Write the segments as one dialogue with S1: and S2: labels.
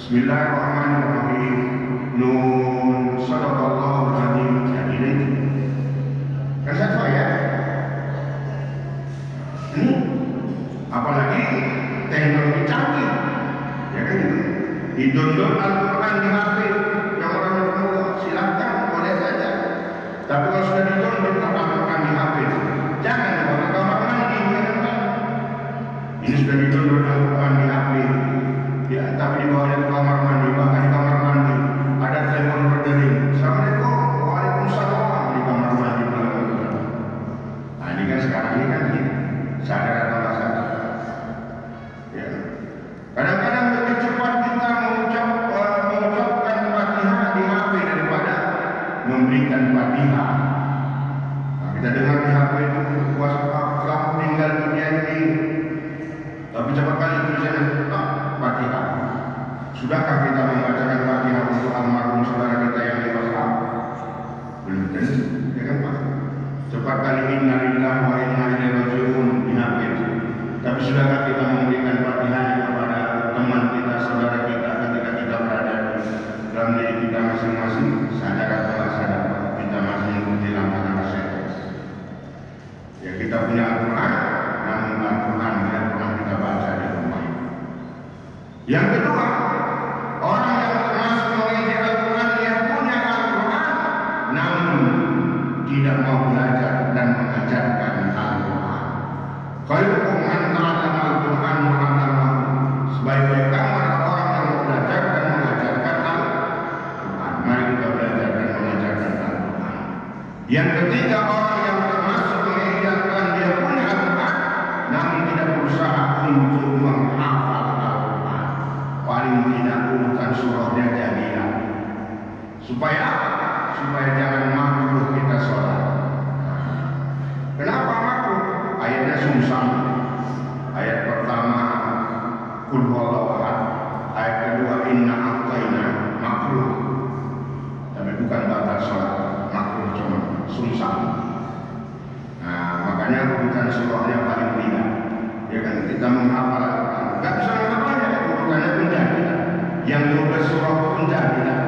S1: Bismillahirrahmanirrahim. Nun, sadaqallahul adzim. Yang ini kan satu ya. Ini apalagi teknologi canggih, ya kan itu. Di-download Al-Quran di HP yang orang berumur silakan boleh saja. Tapi kalau sudah di-download Al-Quran di HP itu jangan dibawa ke kamar mandi, ya kan? Ini sudah di-download Al-Quran di HP. Ya, tapi dibawanya ke kamar mandi, bahkan di kamar mandi ada telepon berdering. Assalamualaikum, waalaikumsalam di kamar mandi. Nah ini kan sekarang ini kan ini sadar atau nggak sadar? Ya. Kadang-kadang lebih cepat kita mengucapkan Fatihah di HP daripada memberikan Fatihah. Nah, kita dengar di HP itu WhatsApp telah meninggal dunia ini, tapi cepat kali tulisannya Fatihah. Sudahkah kita membacakan Fatihah untuk almarhum saudara kita yang di WhatsApp? Belum tentu, ya kan Pak? Cepat kali innalillahi wa inna ilaihi raji'un di HP itu. Tapi sudahkah kita memberikan Fatihah kepada teman kita, saudara kita ketika kita berada dalam diri kita masing-masing? Sadar atau tidak sadar, kita masih mengikuti langkah-langkah setan. Ya, kita punya Al-Quran, namun Al-Quran tidak pernah kita baca di rumah. Yang kedua, orang yang termasuk mengajar Al-Quran, dia punya Al-Quran, namun tidak mau belajar dan mengajarkan Al-Quran. Khairukum man ta'allama Al-Quran wa 'allamahu. Sebaik-baik kamu adalah orang yang mau belajar dan mengajarkan Al-Quran. Mari kita belajar dan mengajarkan Al-Quran. Yang ketiga, orang yang termasuk mengajarkan dia punya Al-Quran, namun tidak berusaha untuk menghafal Al-Quran. Paling tidak urutan surahnya jadilah. Supaya apa? Supaya jangan makruh kita sholat. Kenapa makruh? Ayatnya sungsang. Ayat pertama Qul huwallahu ahad. Ayat kedua Inna a'tayna, makruh. Tapi bukan batal sholat, makruh cuma sungsang. Nah, makanya urutan surahnya paling tidak. Ya kan, kita menghafal Al-Quran. Gak bisa menghafalnya, urutannya pun jadilah. Yang 12 surah pun jadilah.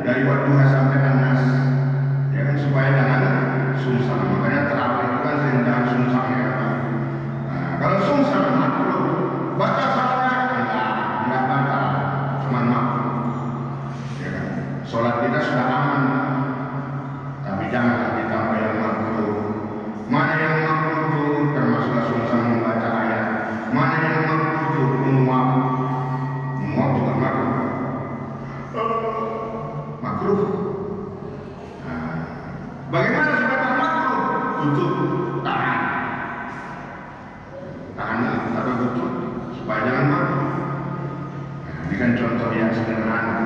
S1: Dari Wadduha sampai An-Nas. Ya kan, supaya jangan sungsang. Makanya terawih itu kan jangan sungsang ya. Nah, kalau sungsang makruh, baca salatnya enggak batal, cuma makruh. Ya kan, sholat kita sudah aman, tapi janganlah ditambah yang makruh. Mana yang makruh itu termasuk sungsang membaca ayat. Mana yang makruh itu menguap juga makruh. Makruh. Nah, bagaimana supaya makruh? Tutup tahan atau tutup supaya jangan makruh. Nah, ini kan contoh yang sederhana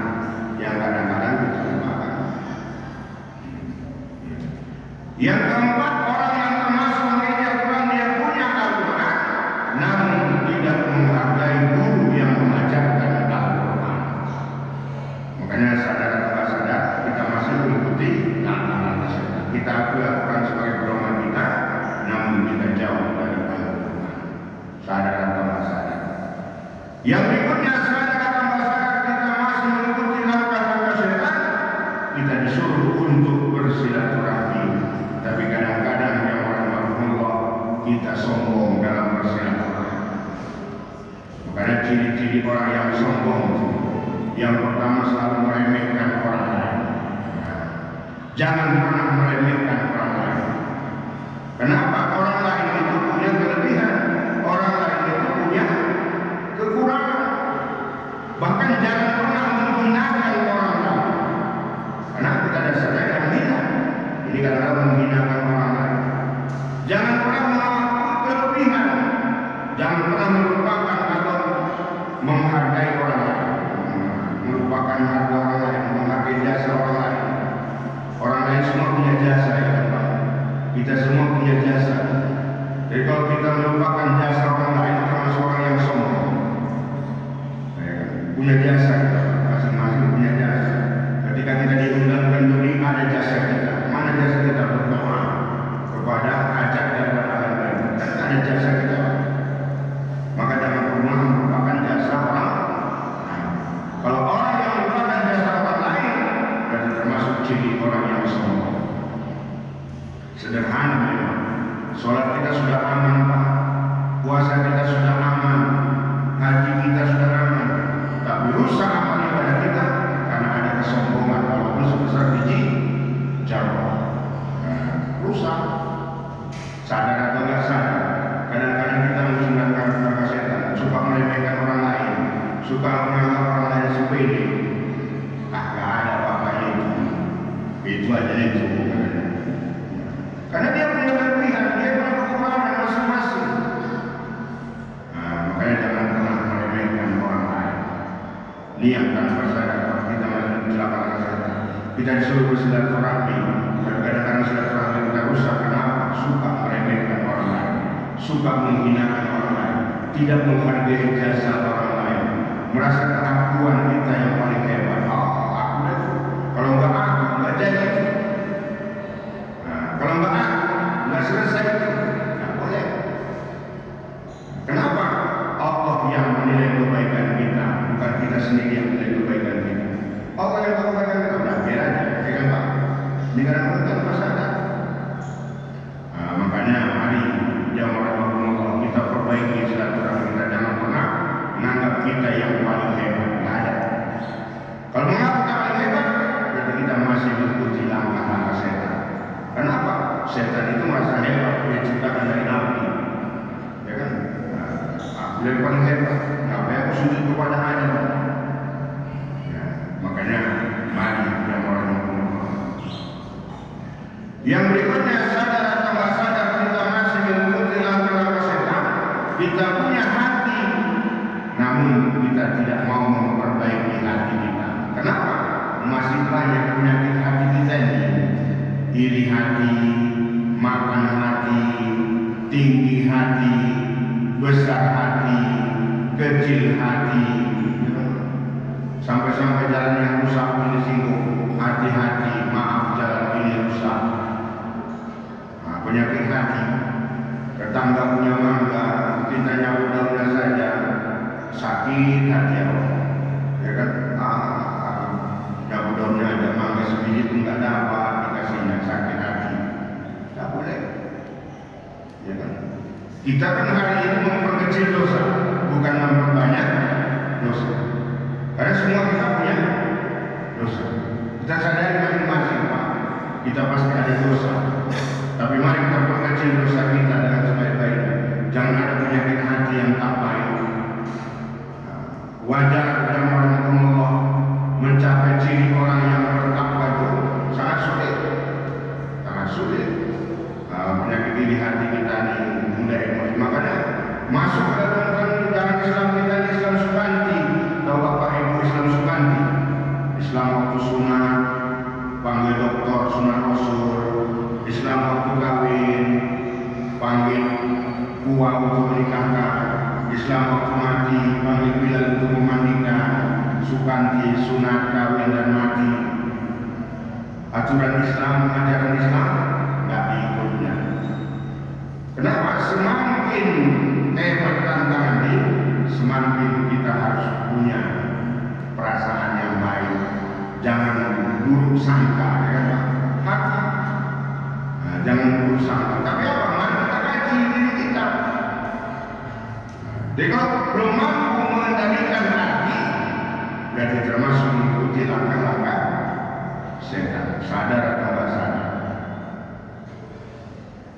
S1: yang kadang-kadang kita lupakan. Yang keempat, orang yang termasuk mengajar Quran, dia punya Al-Quran, namun tidak menghargai guru yang mengajarkan Al-Quran. Makanya sadar atau tidak sadar, kita masih mengikuti langkah-langkah setan. Kita akui Al-Quran sebagai pedoman kita, namun kita jauh dari Al-Quran. Sadar atau tidak sadar. Yang berikutnya, sadar atau tidak sadar, kita masih mengikuti langkah-langkah setan. Kita disuruh untuk bersilaturahmi, tapi kadang-kadang yang rahimahullah kita sombong dalam bersilaturahmi. Makanya ciri-ciri orang yang sombong, yang pertama selalu meremehkan orang lain. Jangan pernah meremehkan orang lain. Kenapa? Orang lain itu punya kelebihan, orang lain itu punya kekurangan. Bahkan jangan pernah menghinakan orang lain, karena kita dasarnya yang hina. Ini karena menghinakan orang lain. Jangan pernah mengaku kelebihan, jangan pernah melupakan atau menghargai orang lain, melupakan harga orang lain, menghargai jasa orang lain. Orang lain semua punya jasa ya Pak. Kita semua punya jasa. Jadi kalau kita melupakan jasa orang lain, termasuk orang yang sombong. Punya jasa kita, masing-masing punya jasa. Ketika kita diundang kenduri, ada jasa kita. Mana jasa kita? Berdoa kepada hajat dan berhalangan lain. Kan ada jasa kita. Maka jangan pernah melupakan jasa orang lain. Kalau Sederhana memang. Sholat kita sudah aman Pak, puasa kita sudah aman, haji kita sudah aman, tapi rusak amal ibadah kita karena ada kesombongan walaupun sebesar biji jamur. Rusak. Sadar atau nggak sadar, kadang-kadang kita menggunakan kata setan, suka meremehkan orang lain, suka menganggap orang lain sepele. Nggak ada apa-apanya itu aja itu. Karena dia punya kelebihan, dia punya kekurangan masing-masing. Makanya jangan pernah meremehkan orang lain. Niat tanpa sadar kita masuk celaka setan. Kita disuruh bersilaturahmi, kadang-kadang silaturahmi kita rusak. Kenapa? Suka meremehkan orang lain, suka menghinakan orang lain, tidak menghargai jasa orang lain, merasa keakuan kita yang paling hebat. Aku deh. Kalau nggak aku, nggak jadi. Kalau nggak selesai itu, nggak boleh. Kenapa? Allah yang menilai kebaikan kita, bukan kita sendiri yang menilai kebaikan kita. Allah yang tahu kebaikan kita, udah biar aja, ya kan Pak? Ini kadang-kadang masalah. Makanya mari jamaah kita perbaiki silaturahmi kita, jangan pernah menganggap kita yang paling hebat. Nggak ada. Kalau menganggap kita paling hebat, berarti kita masih mengikuti langkah-langkah setan. Kenapa? Setan itu merasa hebat, dia ciptakan dari api, ya kan? Aku yang paling hebat, ngapain aku sujud kepada Adam? Makanya mari yang orang yang berikutnya, sadar atau nggak sadar kita masih mengikuti langkah-langkah setan. Kita punya hati, namun kita tidak mau memperbaiki hati kita. Kenapa? Masih banyak penyakit hati kita ini. Iri hati, makan hati, tinggi hati, besar hati, kecil hati, sampai-sampai jalan yang rusak ini singgung. Hati-hati, maaf jalan ini rusak. Penyakit hati, tetangga punya mangga, kita nyawa-nyawa saja, sakit hati Allah, ya kan? Nyawa-nyawa ada mangga sebiji pun nggak dapat, dikasihnya sakit hati, nggak boleh, ya kan? Kita kan hari ini memperkecil dosa, bukan memperbanyak dosa, karena semua kita punya dosa. Kita sadari masing-masing Pak, kita pasti ada dosa. Tapi mari kita perkecil dosa kita dengan sebaik-baiknya. Jangan ada penyakit hati yang tak baik. Wajar dalam Allah mencapai ciri orang yang bertakwa itu sangat sulit, sangat sulit. Penyakit iri hati kita ini mudah emosi. Makanya masuk ke dalam Islam kita ini Islam Sukanti. Tahu Bapak Ibu Islam Sukanti? Islam waktu sunat, panggil dokter sunat rasul. Islam waktu kawin, panggil kuah untuk menikahkan. Islam waktu mati, panggil bilal untuk memandikan. Sukanti, sunat, kawin dan mati. Aturan Islam, ajaran Islam nggak diikutnya. Kenapa? Semakin hebat tantangan ini, semakin kita harus punya perasaan yang baik. Jangan buruk sangka, ya kan Pak? Hati. Jangan berusaha, tapi apa? Mari kita kaji diri kita. Jadi kalau belum mampu mengendalikan hati, berarti termasuk mengikuti langkah-langkah setan. Sadar atau nggak sadar?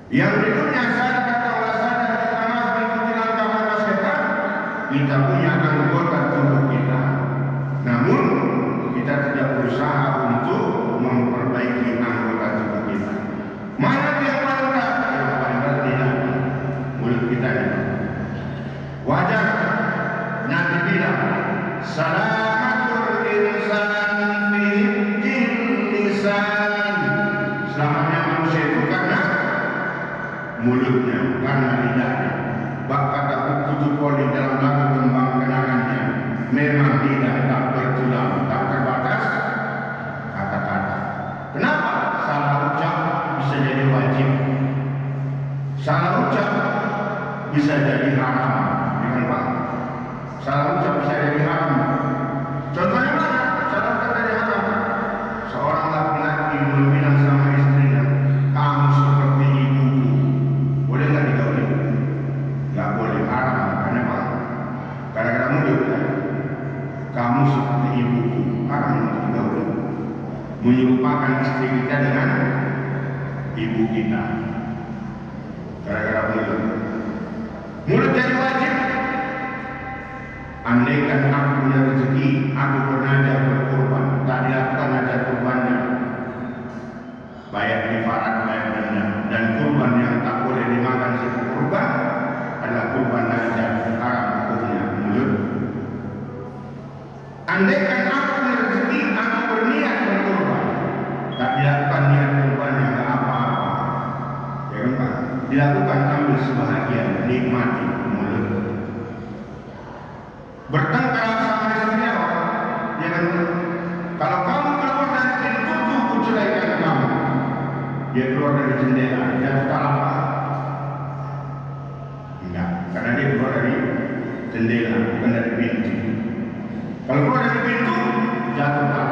S1: Yang berikutnya, sadar atau nggak sadar kita masih mengikuti langkah-langkah setan. Kita punya anggota tubuh kita, namun kita tidak berusaha untuk memperbaiki anggota tubuh kita. Mana yang paling berat? Yang paling berat tidak mulut kita ini. Wajar Nabi bilang, salamatul insan fi lisan. Selamatnya manusia itu karena mulutnya, karena lidahnya. Bak kata buku poli dalam lagu tembang kenangannya, memang lidah tak bertulang, tak terbatas kata-kata. Kenapa? Salah ucap bisa jadi wajib, salah ucap bisa jadi haram, ya kan Pak? Salah ucap bisa jadi haram. Contohnya mana? Salah ucap jadi haram. Seorang laki-laki bilang sama istrinya, kamu seperti ibu kita. Gara-gara mulut. Mulut jadi wajib. Andaikan aku punya rezeki, aku bernadar berkorban, tak dilakukan nadar kurbannya. Bayar kifarat, bayar denda, dan kurban yang tak boleh dimakan sebagai kurban adalah kurban nadar, haram hukumnya mulut. Andaikan aku punya rezeki, aku berniat berkorban, tak dilakukan niat kurbannya ke apa-apa. Ya kan Pak? Dilakukan ambil sebahagian, nikmati mulut. Bertengkar sama istrinya, ya kan? Kalau kamu keluar dari pintu, ku ceraikan kamu. Dia keluar dari jendela, dia tak apa? Enggak, karena dia keluar dari jendela, bukan dari pintu. Kalau keluar dari pintu, jatuh tak.